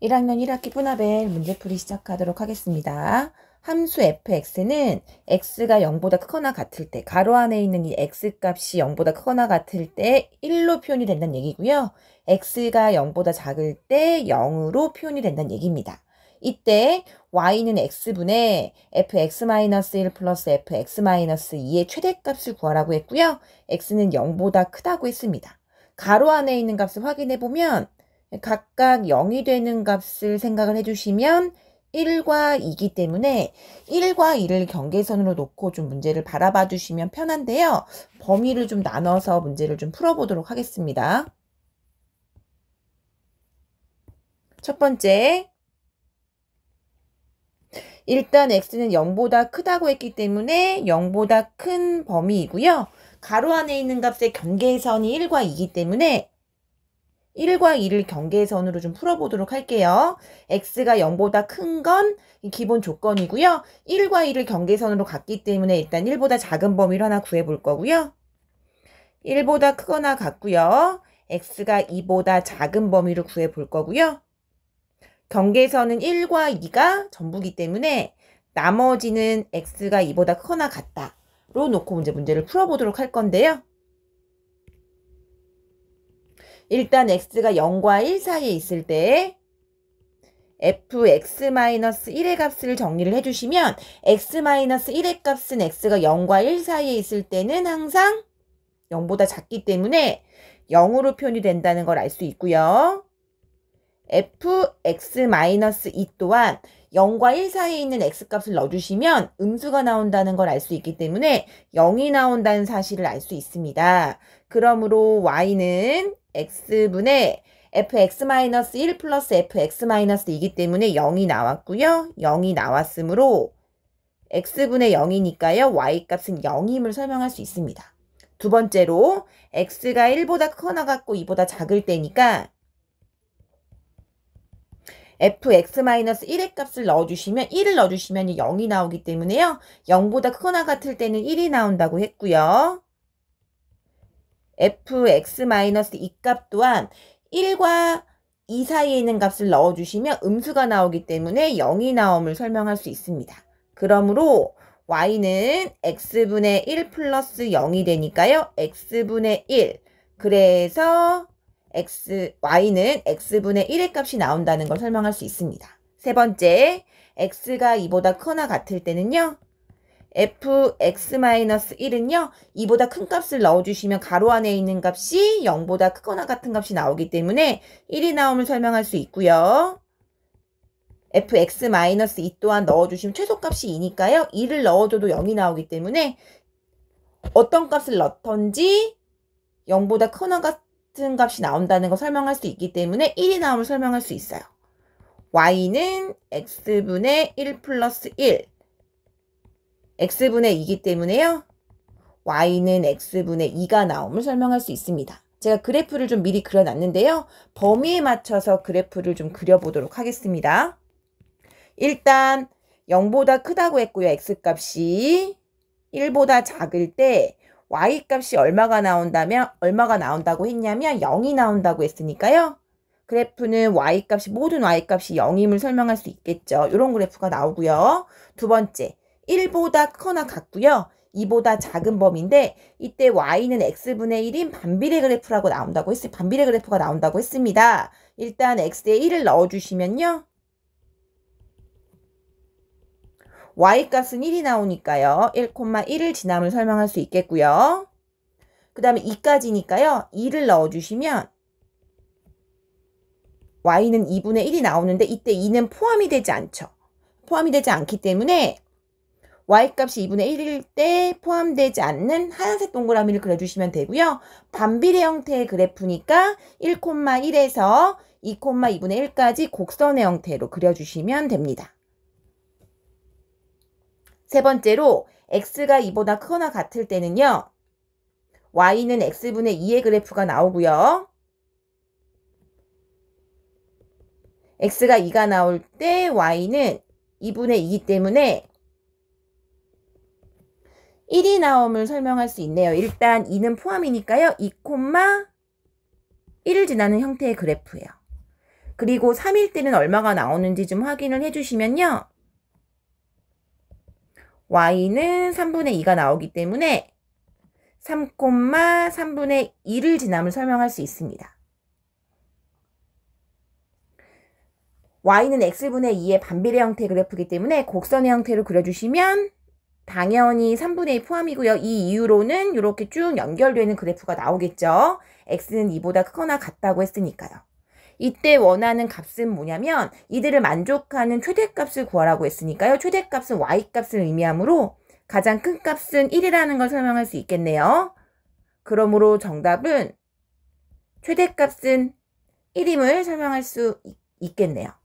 1학년 1학기 분합의 문제풀이 시작하도록 하겠습니다. 함수 fx는 x가 0보다 크거나 같을 때, 가로 안에 있는 이 x값이 0보다 크거나 같을 때 1로 표현이 된다는 얘기고요. x가 0보다 작을 때 0으로 표현이 된다는 얘기입니다. 이때 y는 x분의 fx-1 플러스 fx-2의 최대값을 구하라고 했고요. x는 0보다 크다고 했습니다. 가로 안에 있는 값을 확인해보면 각각 0이 되는 값을 생각을 해주시면 1과 2이기 때문에 1과 2를 경계선으로 놓고 좀 문제를 바라봐 주시면 편한데요. 범위를 좀 나눠서 문제를 좀 풀어보도록 하겠습니다. 첫 번째, 일단 x는 0보다 크다고 했기 때문에 0보다 큰 범위이고요. 가로 안에 있는 값의 경계선이 1과 2이기 때문에 1과 2를 경계선으로 좀 풀어보도록 할게요. x가 0보다 큰 건 기본 조건이고요. 1과 2를 경계선으로 갔기 때문에 일단 1보다 작은 범위를 하나 구해볼 거고요. 1보다 크거나 같고요. x가 2보다 작은 범위를 구해볼 거고요. 경계선은 1과 2가 전부기 때문에 나머지는 x가 2보다 크거나 같다로 놓고 문제를 풀어보도록 할 건데요. 일단 x가 0과 1 사이에 있을 때 fx-1의 값을 정리를 해주시면 x-1의 값은 x가 0과 1 사이에 있을 때는 항상 0보다 작기 때문에 0으로 표현이 된다는 걸 알 수 있고요. fx-2 또한 0과 1 사이에 있는 x값을 넣어주시면 음수가 나온다는 걸 알 수 있기 때문에 0이 나온다는 사실을 알 수 있습니다. 그러므로 y는 x분의 fx-1 플러스 fx-2이기 때문에 0이 나왔고요. 0이 나왔으므로 x분의 0이니까요. y값은 0임을 설명할 수 있습니다. 두 번째로 x가 1보다 크거나 같고 2보다 작을 때니까 fx-1의 값을 넣어주시면 1을 넣어주시면 0이 나오기 때문에요. 0보다 크거나 같을 때는 1이 나온다고 했고요. fx-2 값 또한 1과 2 사이에 있는 값을 넣어주시면 음수가 나오기 때문에 0이 나옴을 설명할 수 있습니다. 그러므로 y는 x분의 1 플러스 0이 되니까요. x분의 1. 그래서 y는 x분의 1의 값이 나온다는 걸 설명할 수 있습니다. 세 번째, x가 2보다 크거나 같을 때는요. fx-1은요. 2보다 큰 값을 넣어주시면 가로 안에 있는 값이 0보다 크거나 같은 값이 나오기 때문에 1이 나옴을 설명할 수 있고요. fx-2 또한 넣어주시면 최소값이 2니까요. 2를 넣어줘도 0이 나오기 때문에 어떤 값을 넣던지 0보다 크거나 같은 값이 나온다는 걸 설명할 수 있기 때문에 1이 나옴을 설명할 수 있어요. y는 x분의 1 플러스 1. x분의 2이기 때문에요. y는 x분의 2가 나옴을 설명할 수 있습니다. 제가 그래프를 좀 미리 그려놨는데요. 범위에 맞춰서 그래프를 좀 그려보도록 하겠습니다. 일단 0보다 크다고 했고요. x값이 1보다 작을 때 y값이 얼마가 나온다고 했냐면 0이 나온다고 했으니까요. 그래프는 모든 y값이 0임을 설명할 수 있겠죠. 이런 그래프가 나오고요. 두 번째, 1보다 크거나 같고요. 2보다 작은 범위인데 이때 y는 x분의 1인 반비례 그래프가 나온다고 했습니다. 일단 x에 1을 넣어주시면요. y값은 1이 나오니까요. 1,1을 지남을 설명할 수 있겠고요. 그 다음에 2까지니까요. 2를 넣어주시면 y는 2분의 1이 나오는데 이때 2는 포함이 되지 않죠. 포함이 되지 않기 때문에 y값이 2분의 1일 때 포함되지 않는 하얀색 동그라미를 그려주시면 되고요. 반비례 형태의 그래프니까 1,1에서 2,2분의 1까지 곡선의 형태로 그려주시면 됩니다. 세 번째로 x가 2보다 크거나 같을 때는요. y는 x분의 2의 그래프가 나오고요. x가 2가 나올 때 y는 2분의 2이기 때문에 1이 나옴을 설명할 수 있네요. 일단 2는 포함이니까요. 2,1을 지나는 형태의 그래프예요. 그리고 3일 때는 얼마가 나오는지 좀 확인을 해주시면요. y는 3분의 2가 나오기 때문에 3,3분의 2를 지남을 설명할 수 있습니다. y는 x분의 2의 반비례 형태 그래프이기 때문에 곡선의 형태로 그려주시면 당연히 3분의 2 포함이고요. 이 이후로는 이렇게 쭉 연결되는 그래프가 나오겠죠. x는 2보다 크거나 같다고 했으니까요. 이때 원하는 값은 뭐냐면 이들을 만족하는 최대값을 구하라고 했으니까요. 최대값은 y값을 의미하므로 가장 큰 값은 1이라는 걸 설명할 수 있겠네요. 그러므로 정답은 최대값은 1임을 설명할 수 있겠네요.